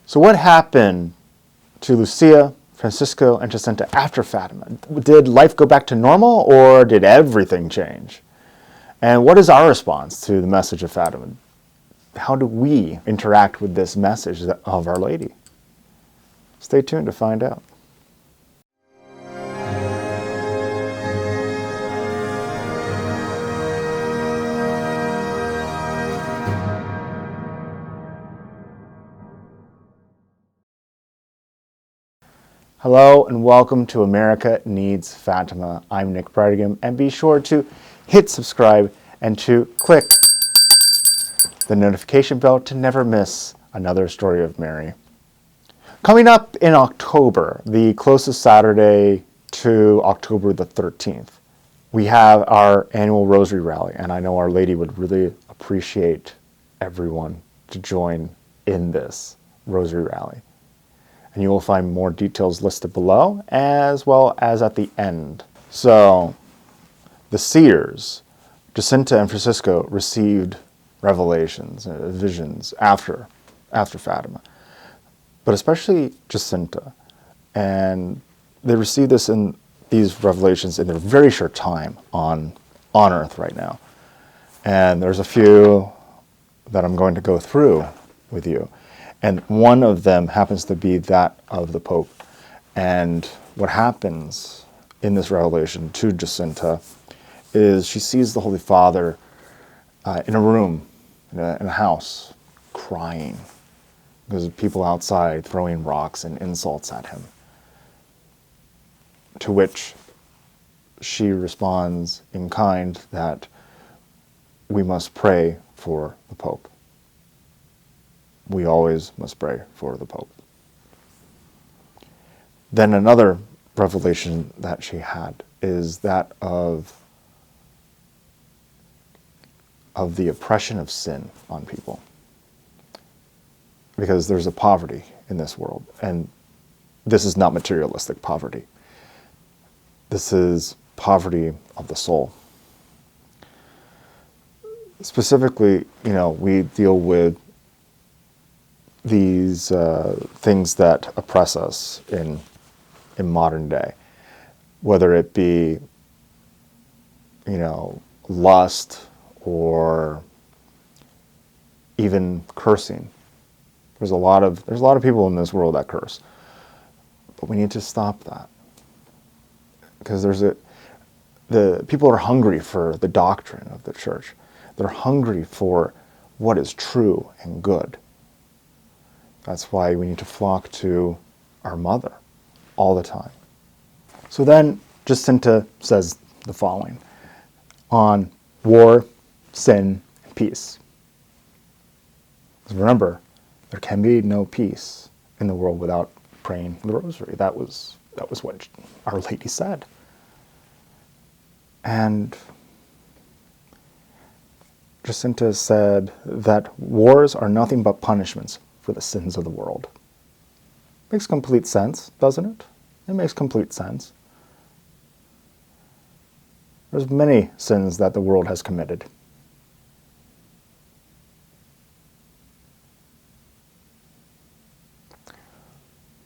So what happened to Lucia, Francisco, and Jacinta after Fatima? Did life go back to normal, or did everything change? And what is our response to the message of Fatima? How do we interact with this message of Our Lady? Stay tuned to find out. Hello and welcome to America Needs Fatima. I'm Nick Brightingham, and be sure to hit subscribe and to click the notification bell to never miss another story of Mary. Coming up in October, the closest Saturday to October the 13th, we have our annual Rosary Rally, and I know Our Lady would really appreciate everyone to join in this Rosary Rally. And you will find more details listed below, as well as at the end. So, the seers, Jacinta and Francisco, received revelations, visions after Fatima. But especially Jacinta. And they received these revelations in a very short time on Earth right now. And there's a few that I'm going to go through with you. And one of them happens to be that of the Pope. And what happens in this revelation to Jacinta is she sees the Holy Father in a room, in a house, crying. There's people outside throwing rocks and insults at him. To which she responds in kind that we must pray for the Pope. We always must pray for the Pope. Then another revelation that she had is that of the oppression of sin on people. Because there's a poverty in this world, and this is not materialistic poverty. This is poverty of the soul. Specifically, we deal with these things that oppress us in modern day, whether it be lust or even cursing. There's a lot of people in this world that curse, but we need to stop that, because the people are hungry for the doctrine of the church. They're hungry for what is true and good. That's why we need to flock to our mother all the time. So then Jacinta says the following on war, sin, and peace. Because remember, there can be no peace in the world without praying the Rosary. That was what Our Lady said. And Jacinta said that wars are nothing but punishments for the sins of the world. Makes complete sense, doesn't it? It makes complete sense. There's many sins that the world has committed.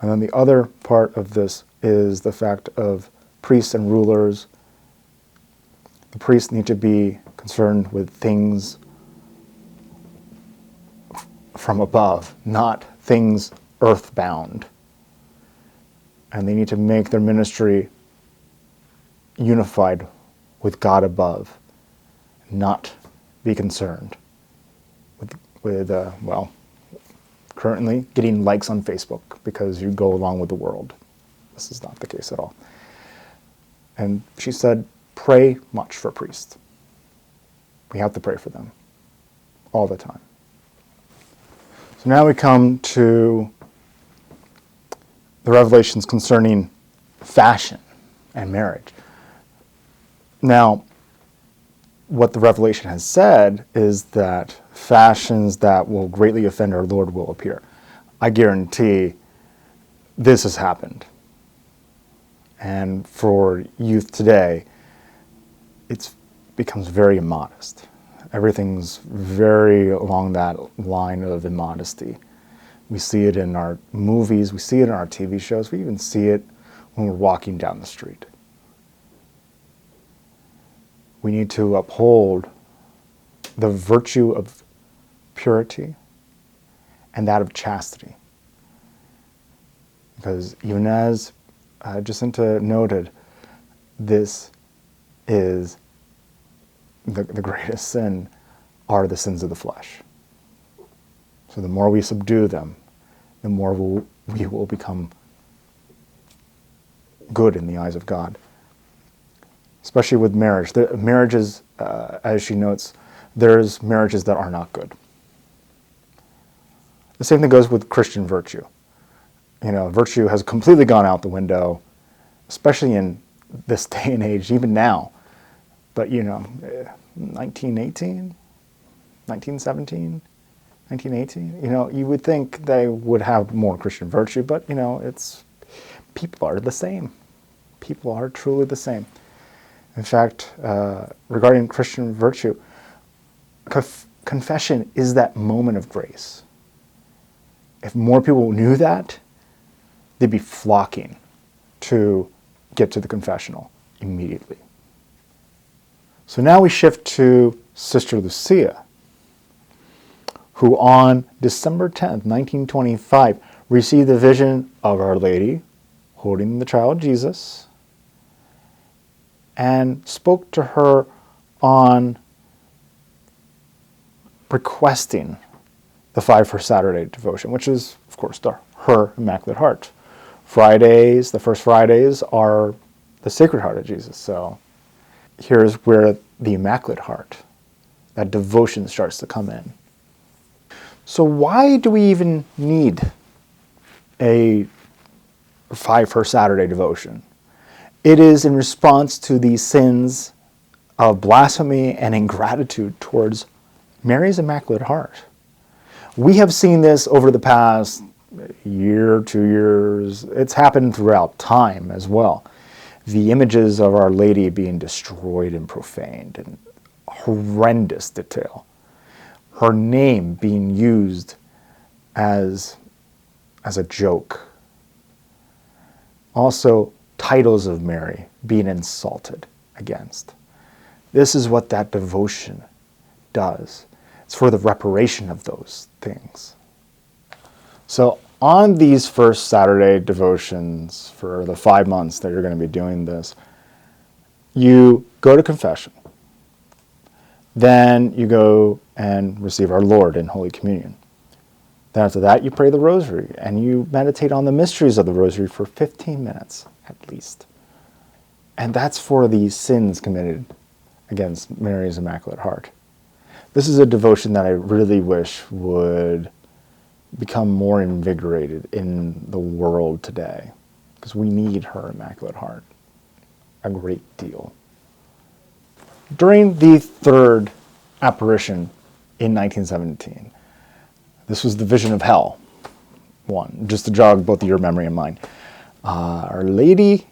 And then the other part of this is the fact of priests and rulers. The priests need to be concerned with things from above, not things earthbound. And they need to make their ministry unified with God above, not be concerned with currently getting likes on Facebook because you go along with the world. This is not the case at all. And she said, pray much for priests. We have to pray for them all the time. So now we come to the revelations concerning fashion and marriage. Now, what the revelation has said is that fashions that will greatly offend our Lord will appear. I guarantee this has happened. And for youth today, it becomes very immodest. Everything's very along that line of immodesty. We see it in our movies, we see it in our TV shows, we even see it when we're walking down the street. We need to uphold the virtue of purity and that of chastity. Because even as Jacinta noted, this is the greatest sin are the sins of the flesh. So the more we subdue them, the more we will become good in the eyes of God. Especially with marriage. The marriages, as she notes, there's marriages that are not good. The same thing goes with Christian virtue. Virtue has completely gone out the window, especially in this day and age, even now. But 1918, 1917, 1918, you would think they would have more Christian virtue, but it's people are the same. People are truly the same. In fact, regarding Christian virtue, confession is that moment of grace. If more people knew that, they'd be flocking to get to the confessional immediately. So now we shift to Sister Lucia, who on December 10th, 1925, received the vision of Our Lady holding the child Jesus and spoke to her on requesting the 5 for Saturday devotion, which is, of course, her Immaculate Heart. Fridays, the first Fridays, are the Sacred Heart of Jesus. So here's where the Immaculate Heart, that devotion, starts to come in. So why do we even need a 5 for Saturday devotion? It is in response to the sins of blasphemy and ingratitude towards Mary's Immaculate Heart. We have seen this over the past year, 2 years. It's happened throughout time as well. The images of Our Lady being destroyed and profaned in horrendous detail. Her name being used as a joke. Also, titles of Mary being insulted against. This is what that devotion does. It's for the reparation of those things. So on these first Saturday devotions for the 5 months that you're going to be doing this, you go to confession. Then you go and receive our Lord in Holy Communion. Then after that, you pray the Rosary, and you meditate on the mysteries of the Rosary for 15 minutes at least. And that's for the sins committed against Mary's Immaculate Heart. This is a devotion that I really wish would become more invigorated in the world today, because we need her Immaculate Heart a great deal. During the third apparition in 1917, this was the vision of hell one, just to jog both of your memory and mine. Our Lady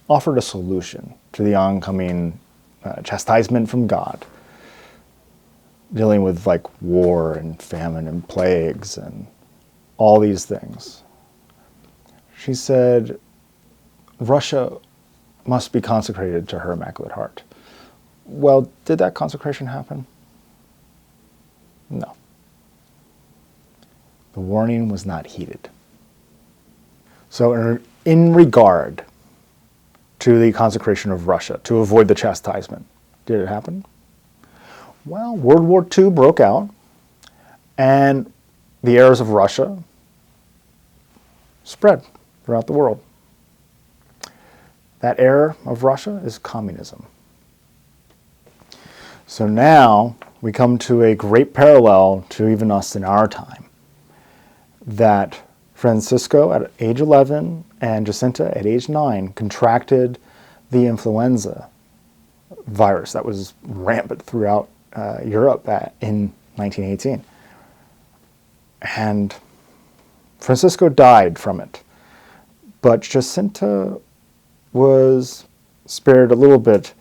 offered a solution to the oncoming chastisement from God, dealing with war and famine and plagues and all these things. She said Russia must be consecrated to her Immaculate Heart. Well, did that consecration happen? No. The warning was not heeded. So in regard to the consecration of Russia, to avoid the chastisement, did it happen? Well, World War II broke out, and the errors of Russia spread throughout the world. That error of Russia is communism. So now we come to a great parallel to even us in our time, that Francisco at age 11 and Jacinta at age 9 contracted the influenza virus that was rampant throughout Europe in 1918. And Francisco died from it. But Jacinta was spared a little bit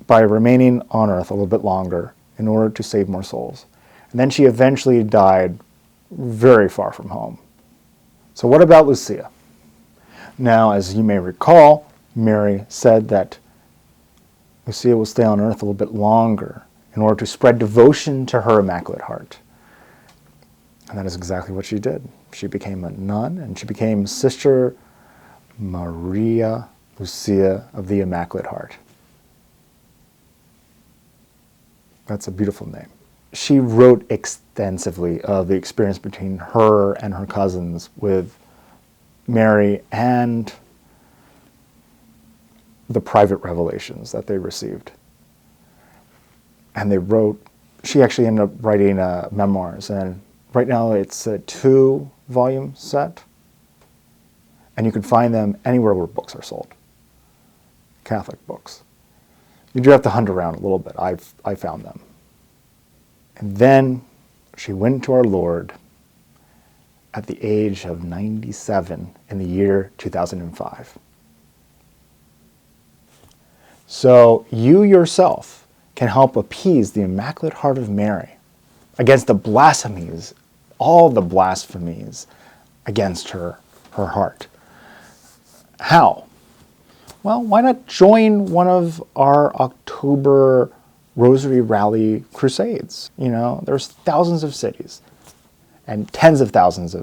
by remaining on Earth a little bit longer in order to save more souls. And then she eventually died very far from home. So what about Lucia? Now, as you may recall, Mary said that Lucia will stay on earth a little bit longer in order to spread devotion to her Immaculate Heart. And that is exactly what she did. She became a nun, and she became Sister Maria Lucia of the Immaculate Heart. That's a beautiful name. She wrote extensively of the experience between her and her cousins with Mary and the private revelations that they received. And she actually ended up writing memoirs, and right now it's a 2-volume set, and you can find them anywhere where books are sold, Catholic books. You do have to hunt around a little bit. I found them. And then she went to our Lord at the age of 97 in the year 2005. So you yourself can help appease the Immaculate Heart of Mary against the blasphemies, all the blasphemies against her heart. How? Well, why not join one of our October Rosary Rally crusades? There's thousands of cities and tens of thousands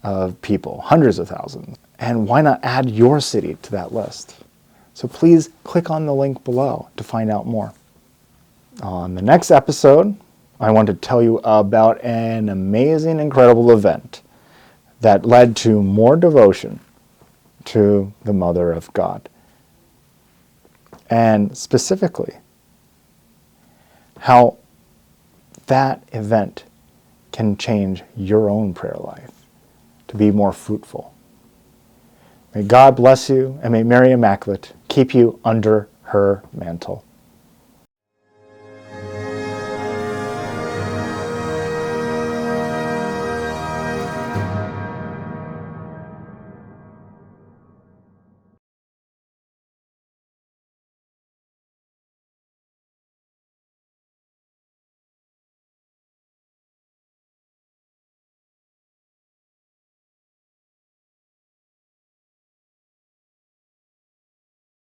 of people, hundreds of thousands. And why not add your city to that list? So please click on the link below to find out more. On the next episode, I want to tell you about an amazing, incredible event that led to more devotion to the Mother of God. And specifically, how that event can change your own prayer life to be more fruitful. May God bless you, and may Mary Immaculate keep you under her mantle.